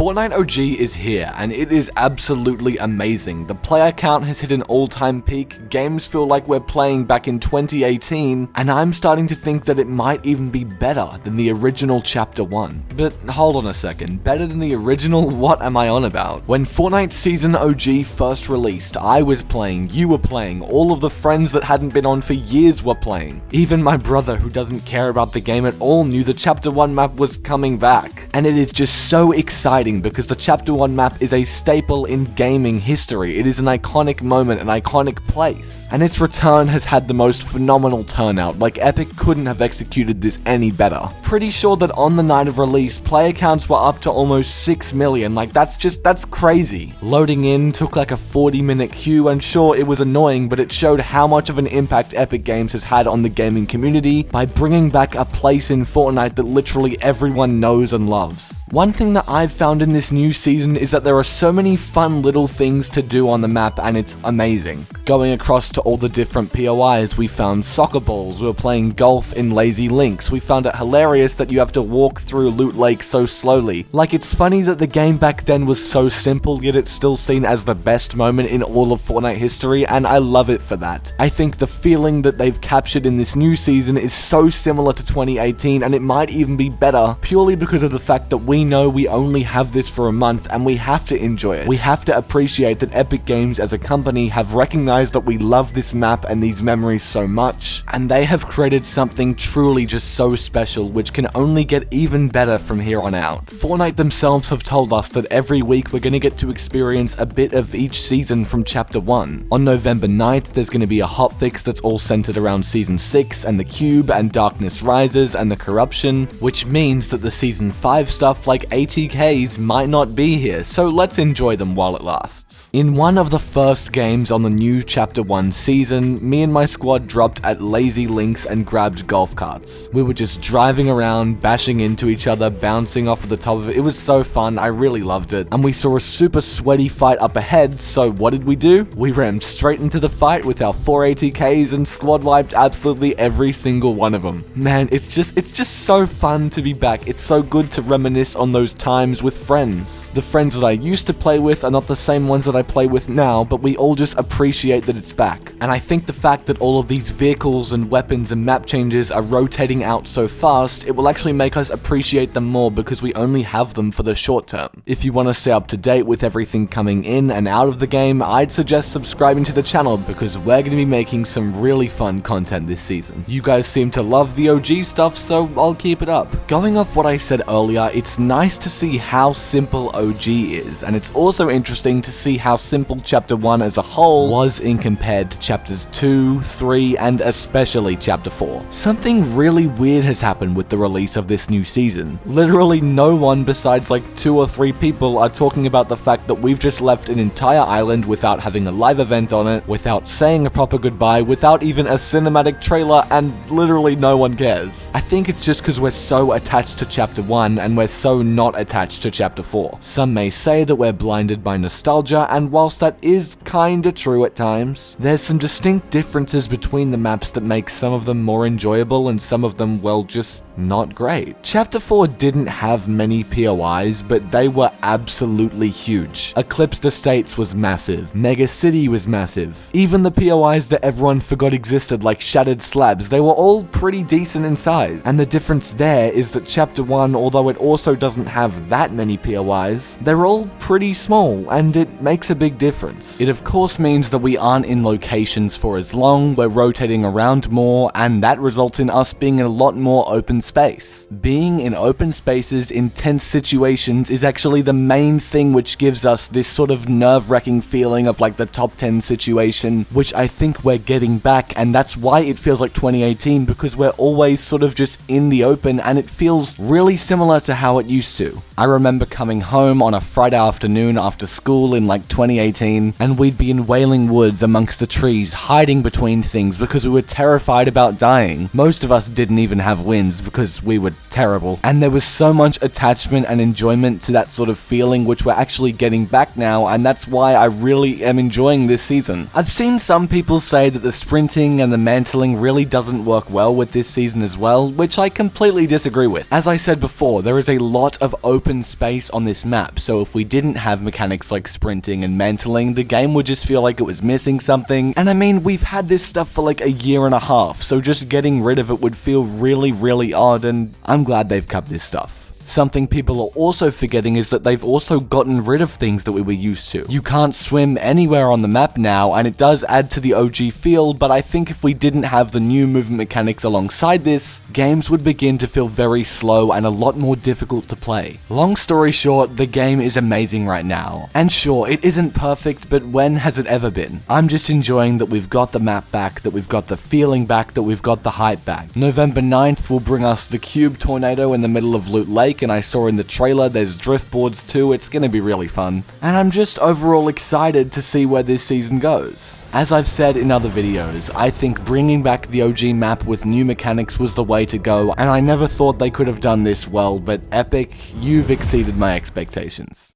Fortnite OG is here, and it is absolutely amazing. The player count has hit an all-time peak, games feel like we're playing back in 2018, and I'm starting to think that it might even be better than the original Chapter 1. But hold on a second, better than the original? What am I on about? When Fortnite Season OG first released, I was playing, you were playing, all of the friends that hadn't been on for years were playing. Even my brother, who doesn't care about the game at all, knew the Chapter 1 map was coming back. And it is just so exciting because the Chapter 1 map is a staple in gaming history. It is an iconic moment, an iconic place. And its return has had the most phenomenal turnout, like Epic couldn't have executed this any better. Pretty sure that on the night of release, player counts were up to almost 6 million, like that's crazy. Loading in took like a 40-minute queue, and sure, it was annoying, but it showed how much of an impact Epic Games has had on the gaming community by bringing back a place in Fortnite that literally everyone knows and loves. One thing that I've found in this new season is that there are so many fun little things to do on the map, and it's amazing. Going across to all the different POIs, we found soccer balls, we were playing golf in Lazy Links, we found it hilarious that you have to walk through Loot Lake so slowly. Like, it's funny that the game back then was so simple, yet it's still seen as the best moment in all of Fortnite history, and I love it for that. I think the feeling that they've captured in this new season is so similar to 2018, and it might even be better, purely because of the fact that we know we only have this for a month, and we have to enjoy it. We have to appreciate that Epic Games as a company have recognized that we love this map and these memories so much, and they have created something truly just so special, which can only get even better from here on out. Fortnite themselves have told us that every week we're going to get to experience a bit of each season from Chapter 1. On November 9th, there's going to be a hotfix that's all centered around Season 6 and the Cube and Darkness Rises and the Corruption, which means that the Season 5 stuff like ATKs might not be here, so let's enjoy them while it lasts. In one of the first games on the new Chapter 1 season, me and my squad dropped at Lazy Links and grabbed golf carts. We were just driving around, bashing into each other, bouncing off of the top of it. It was so fun, I really loved it. And we saw a super sweaty fight up ahead, so what did we do? We rammed straight into the fight with our 4 ATKs and squad wiped absolutely every single one of them. Man, it's just so fun to be back. It's so good to reminisce on those times with friends. The friends that I used to play with are not the same ones that I play with now, but we all just appreciate that it's back. And I think the fact that all of these vehicles and weapons and map changes are rotating out so fast, it will actually make us appreciate them more because we only have them for the short term. If you want to stay up to date with everything coming in and out of the game, I'd suggest subscribing to the channel because we're going to be making some really fun content this season. You guys seem to love the OG stuff, so I'll keep it up. Going off what I said earlier, it's nice to see how simple OG is, and it's also interesting to see how simple Chapter 1 as a whole was in compared to Chapters 2, 3, and especially Chapter 4. Something really weird has happened with the release of this new season. Literally no one besides like 2 or 3 people are talking about the fact that we've just left an entire island without having a live event on it, without saying a proper goodbye, without even a cinematic trailer, and literally no one cares. I think it's just because we're so attached to Chapter 1 and we're so not attached to Chapter 4. Some may say that we're blinded by nostalgia, and whilst that is kinda true at times, there's some distinct differences between the maps that make some of them more enjoyable and some of them, well, just not great. Chapter 4 didn't have many POIs, but they were absolutely huge. Eclipsed Estates was massive, Mega City was massive. Even the POIs that everyone forgot existed like Shattered Slabs, they were all pretty decent in size. And the difference there is that Chapter 1, although it also doesn't have that many POIs, they're all pretty small, and it makes a big difference. It of course means that we aren't in locations for as long, we're rotating around more, and that results in us being in a lot more open space. Being in open spaces in tense situations is actually the main thing which gives us this sort of nerve-wracking feeling of like the top 10 situation, which I think we're getting back, and that's why it feels like 2018, because we're always sort of just in the open and it feels really similar to how it used to. I remember coming home on a Friday afternoon after school in like 2018, and we'd be in Wailing Woods amongst the trees, hiding between things because we were terrified about dying. Most of us didn't even have wins because we were terrible. And there was so much attachment and enjoyment to that sort of feeling, which we're actually getting back now, and that's why I really am enjoying this season. I've seen some people say that the sprinting and the mantling really doesn't work well with this season as well, which I completely disagree with. As I said before, there is a lot of open space on this map, so if we didn't have mechanics like sprinting and mantling, the game would just feel like it was missing something. And I mean, we've had this stuff for like a year and a half, so just getting rid of it would feel really odd, and I'm glad they've kept this stuff. Something people are also forgetting is that they've also gotten rid of things that we were used to. You can't swim anywhere on the map now, and it does add to the OG feel, but I think if we didn't have the new movement mechanics alongside this, games would begin to feel very slow and a lot more difficult to play. Long story short, the game is amazing right now. And sure, it isn't perfect, but when has it ever been? I'm just enjoying that we've got the map back, that we've got the feeling back, that we've got the hype back. November 9th will bring us the Cube Tornado in the middle of Loot Lake, and I saw in the trailer there's drift boards too. It's gonna be really fun. And I'm just overall excited to see where this season goes. As I've said in other videos, I think bringing back the OG map with new mechanics was the way to go, and I never thought they could have done this well, but Epic, you've exceeded my expectations.